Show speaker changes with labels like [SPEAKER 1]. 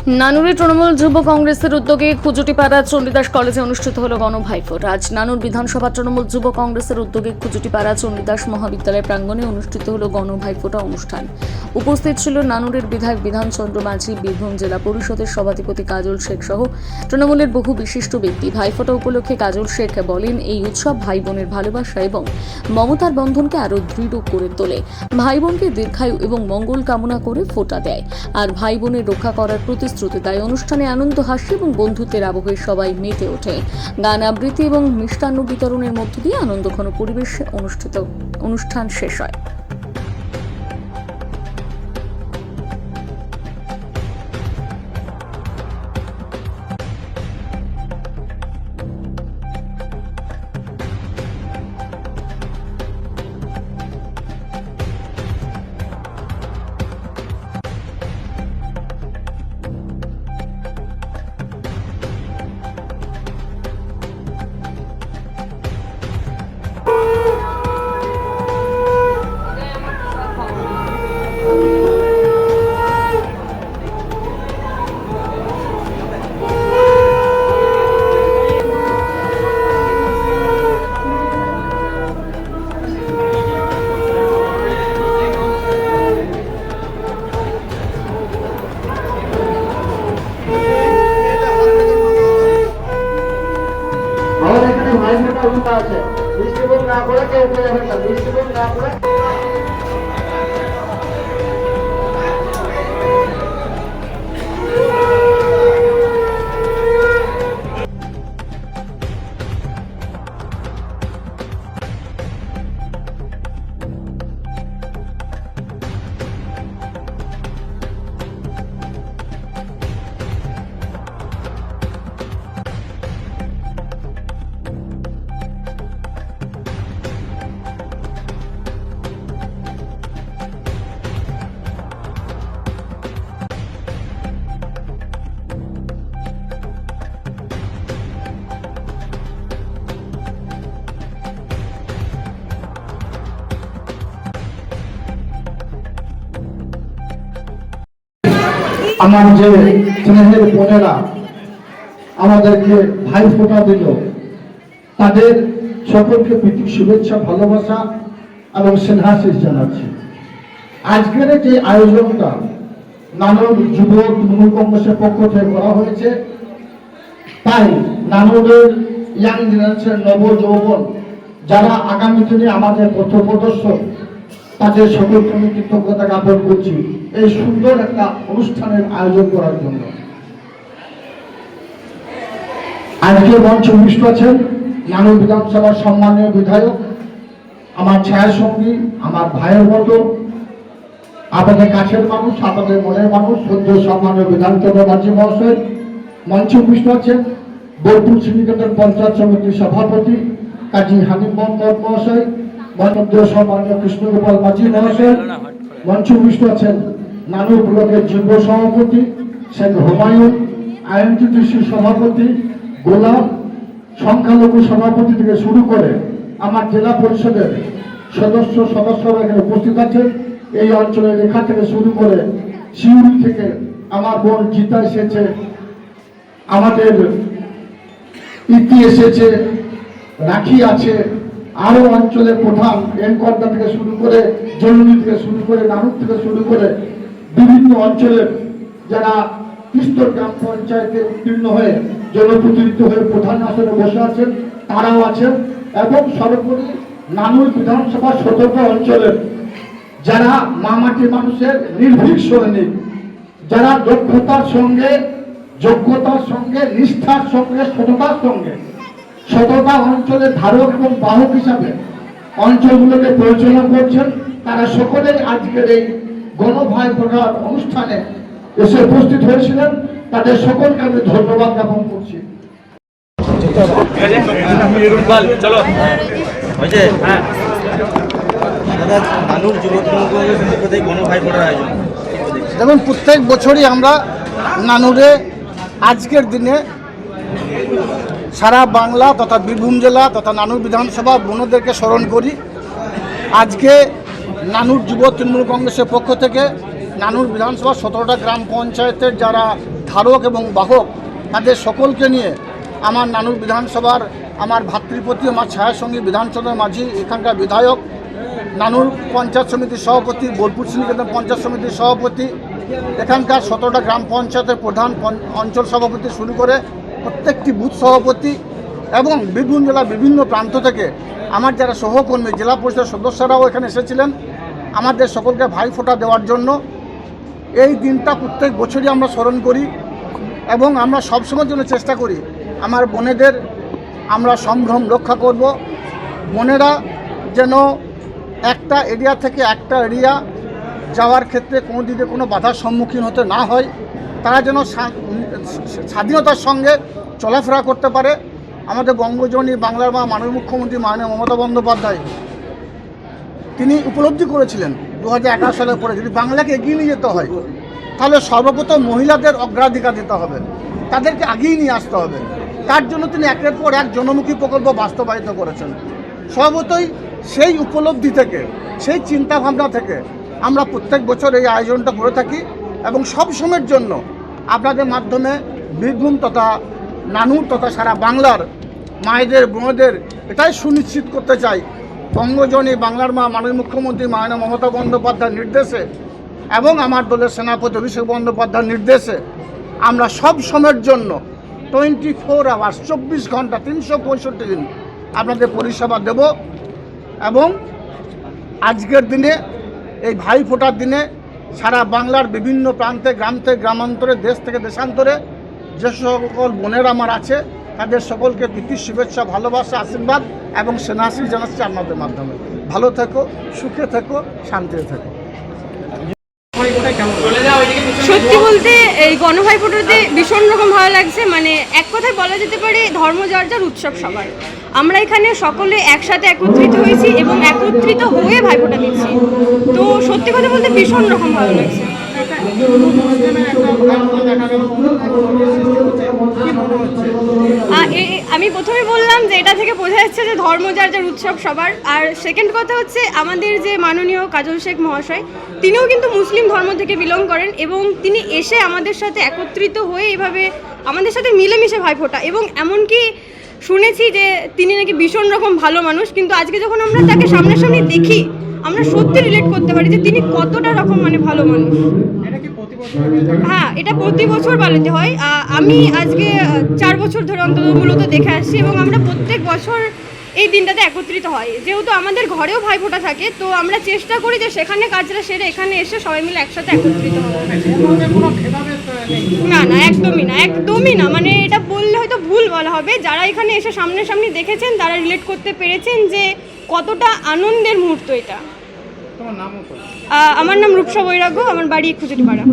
[SPEAKER 1] নানুরে তৃণমূল যুব কংগ্রেসের উদ্যোগে কুজুটিপাড়া চণ্ডীদাস কলেজে অনুষ্ঠিত হল গণভাইফোঁট। আজ নানুর বিধানসভা তৃণমূল যুব কংগ্রেসের উদ্যোগে কুজুটিপাড়া চণ্ডীদাস মহাবিদ্যালয় প্রাঙ্গণে অনুষ্ঠিত হল গণভাইফোঁটা অনুষ্ঠান। উপস্থিত ছিল নানুরের বিধায়ক বিধানচন্দ্র মাঝি, বীরভূম জেলা পরিষদের সভাধিপতি কাজল শেখ সহ তৃণমূলের বহু বিশিষ্ট ব্যক্তি। ভাইফোঁটা উপলক্ষে কাজল শেখ বলেন, এই উৎসব ভাই বোনের ভালোবাসা এবং মমতার বন্ধনকে আরও দৃঢ় করে তোলে। ভাই বোনকে দীর্ঘায়ু এবং মঙ্গল কামনা করে ফোঁটা দেয় আর ভাই বোনের রক্ষা করার প্রতিশ্রুতি দেয়। অনুষ্ঠানে আনন্দ, হাসি এবং বন্ধুত্বের আবহে সবাই মেতে ওঠে। গান আবৃত্তি এবং মিষ্টান্ন বিতরণের মধ্য দিয়ে আনন্দঘন পরিবেশে অনুষ্ঠান শেষ হয়।
[SPEAKER 2] আছে ডিস্ট্রিবিউট না করে কেউ যাবেন না, ডিস্ট্রিবিউট না করে আমার যে স্নেহের বোনেরা আমাদেরকে ভাই ফোঁটা দিল, তাদের সকলকে প্রীতি, শুভেচ্ছা, ভালোবাসা এবং স্নেহাশিস জানাচ্ছি। আজকের যে আয়োজনটা নানুর যুব তৃণমূল কংগ্রেসের পক্ষ থেকে করা হয়েছে, তাই নানুরের ইয়াং জেনারেশন, নব যৌবন যারা আগামী দিনে আমাদের পথপ্রদর্শক, তাদের সকলকে আমি কৃতজ্ঞতা জ্ঞাপন করছি এই সুন্দর একটা অনুষ্ঠানের আয়োজন করার জন্য। আজকে মঞ্চে উপস্থিত আছেন নানুর বিধানসভার সম্মানীয় বিধায়ক, আমার ছায়া সঙ্গী, আমার ভাইয়ের মতো, আপনাদের কাছের মানুষ, আপনাদের মনের মানুষ, সদ্য সম্মানীয় বিধানচন্দ্র মাঝি মহাশয়। মঞ্চে উপস্থিত আছেন বোলপুর সিন্ডিকেটের পঞ্চায়েত সমিতির সভাপতি কাজী হানিফ মোহাম্মদ মহাশয়, মঞ্চে সম্মানীয় কৃষ্ণগোপাল মাঝি মহাশয়। মঞ্চে উপস্থিত আছেন নানুর ব্লকের যুব সভাপতি শেখ হুমায়ুন, আইএনটিটিসির সভাপতি গোলাম, সংখ্যালঘু সভাপতি থেকে শুরু করে আমার জেলা পরিষদের সদস্যরা এখানে উপস্থিত আছেন। এই অঞ্চলের রেখা থেকে শুরু করে শিউরি থেকে আমার বোন জিতা এসেছে, আমাদের ইতি এসেছে, রাখি আছে, আরো অঞ্চলের প্রধান এনকর্দা থেকে শুরু করে জলুনি থেকে শুরু করে নানুর থেকে শুরু করে বিভিন্ন অঞ্চলের যারা তিস্তর গ্রাম পঞ্চায়েতে উত্তীর্ণ হয়ে জনপ্রতিনিধি হয়ে প্রধান আসনে বসে আছেন, তারাও আছেন। এবং সর্বোপরি নানুর বিধানসভা 17টা অঞ্চলের যারা মামাটি মানুষের নির্ভীক সৈনিক, যারা দক্ষতার সঙ্গে, যোগ্যতার সঙ্গে, নিষ্ঠার সঙ্গে, সততা অঞ্চলের ধারক এবং বাহক হিসাবে অঞ্চলগুলোকে পরিচালনা করছেন, তারা সকলেই আজকের এই গণভাইফোঁটার অনুষ্ঠানে এসে উপস্থিত হয়েছিলেন। তাদের সকলকে আমি ধন্যবাদ জ্ঞাপন করছি।
[SPEAKER 3] যেমন প্রত্যেক বছরই আমরা নানুরে আজকের দিনে সারা বাংলা তথা বীরভূম জেলা তথা নানুর বিধানসভা বোনদেরকে স্মরণ করি। আজকে নানুর যুব তৃণমূল কংগ্রেসের পক্ষ থেকে নানুর বিধানসভা 17টা গ্রাম পঞ্চায়েতের যারা ধারক এবং বাহক তাদের সকলকে নিয়ে আমার নানুর বিধানসভার আমার ভাতৃপতি আমার ছায়াসঙ্গী বিধানচন্দ্র মাঝি, এখানকার বিধায়ক, নানুর পঞ্চায়েত সমিতির সভাপতি, বোলপুর শ্রীনিকেতন পঞ্চায়েত সমিতির সভাপতি, এখানকার 17টা গ্রাম পঞ্চায়েতের প্রধান, অঞ্চল সভাপতি শুরু করে প্রত্যেকটি বুথ সভাপতি এবং বীরভূম জেলার বিভিন্ন প্রান্ত থেকে আমার যারা সহকর্মী জেলা পরিষদের সদস্যরাও এখানে এসেছিলেন আমাদের সকলকে ভাইফোঁটা দেওয়ার জন্য। এই দিনটা প্রত্যেক বছরই আমরা স্মরণ করি এবং আমরা সবসময়ের জন্য চেষ্টা করি আমার বোনেদের আমরা সম্ভ্রম রক্ষা করব। বোনেরা যেন একটা এরিয়া থেকে একটা এরিয়া যাওয়ার ক্ষেত্রে কোনো দিকে কোনো বাধার সম্মুখীন হতে না হয়, তারা যেন স্বাধীনতার সঙ্গে চলাফেরা করতে পারে। আমাদের বঙ্গজননী বাংলার মা মাননীয় মুখ্যমন্ত্রী মাননীয় মমতা বন্দ্যোপাধ্যায় তিনি উপলব্ধি করেছিলেন 2011 সালের পরে যদি বাংলাকে এগিয়ে নিয়ে যেতে হয় তাহলে সর্বপ্রথম মহিলাদের অগ্রাধিকার দিতে হবে, তাদেরকে আগিয়ে নিয়ে আসতে হবে। তার জন্য তিনি একের পর এক জনমুখী প্রকল্প বাস্তবায়িত করেছেন। স্বভাবতই সেই উপলব্ধি থেকে, সেই চিন্তাভাবনা থেকে আমরা প্রত্যেক বছর এই আয়োজনটা করে থাকি এবং সব সময়ের জন্য আপনাদের মাধ্যমে বীরভূম তথা নানুর তথা সারা বাংলার মায়েদের বোনেদের এটাই সুনিশ্চিত করতে চাই বঙ্গজননী বাংলার মা মাননীয় মুখ্যমন্ত্রী মাননীয় মমতা বন্দ্যোপাধ্যায়ের নির্দেশে এবং আমার দলের সেনাপতি অভিষেক বন্দ্যোপাধ্যায়ের নির্দেশে আমরা সব সময়ের জন্য 24 আওয়ার্স 24 ঘন্টা 365 দিন আপনাদের পরিষেবা দেব। এবং আজকের দিনে এই ভাইফোঁটার দিনে সারা বাংলার বিভিন্ন প্রান্তে গ্রামান্তরে দেশ থেকে দেশান্তরে যে সকল বোনেরা আমার আছে তাদের সকলকে প্রীতি শুভেচ্ছা ভালোবাসা আশীর্বাদ এবং সেনাশ্রী জানাচ্ছি আপনাদের মাধ্যমে। ভালো থেকো, সুখে থেকো, শান্তিতে থেকো।
[SPEAKER 4] সত্যি বলতে এই গণভাইফোঁটাতে ভীষণ রকম ভালো লাগছে। মানে এক কথায় বলা যেতে পারে ধর্ম যার যার উৎসব সবার। আমরা এখানে সকলে একসাথে একত্রিত হয়েছি এবং একত্রিত হয়ে ভাইফোঁটা দিচ্ছি। তো সত্যি কথা বলতে ভীষণ রকম ভালো লাগছে। আমি প্রথমে বললাম যে এটা থেকে বোঝা যাচ্ছে যে ধর্ম যার যার উৎসব সবার। আর সেকেন্ড কথা হচ্ছে আমাদের যে মাননীয় কাজল শেখ মহাশয় তিনিও কিন্তু মুসলিম ধর্ম থেকে বিলং করেন এবং তিনি এসে আমাদের সাথে একত্রিত হয়ে এভাবে আমাদের সাথে মিলেমিশে ভাইফোঁটা, এবং এমনকি শুনেছি যে তিনি নাকি ভীষণ রকম ভালো মানুষ, কিন্তু আজকে যখন আমরা তাকে সামনাসামনি দেখি আমরা সত্যি রিলেট করতে পারি যে তিনি কতটা রকম মানে ভালো মানুষ। হ্যাঁ, এটা প্রতি বছর পালিত হয়। আমি আজকে 4 বছর ধরে অন্তত মূলত দেখে আসছি এবং আমরা প্রত্যেক বছর এই দিনটাতে একত্রিত হয়। যেহেতু আমাদের ঘরেও ভাইফোঁটা থাকে তো আমরা চেষ্টা করি যে সেখানে কাজটা সেরে এখানে এসে সবাই মিলে একসাথে একত্রিত হবো। না না, একদমই না। মানে এটা বললে হয়তো ভুল বলা হবে। যারা এখানে এসে সামনাসামনি দেখেছেন তারা রিলেট করতে পেরেছেন যে কতটা আনন্দের মুহূর্ত এটা। আমার নাম রূপসা বৈরাগ্য, আমার বাড়ি খুজুটিপাড়া।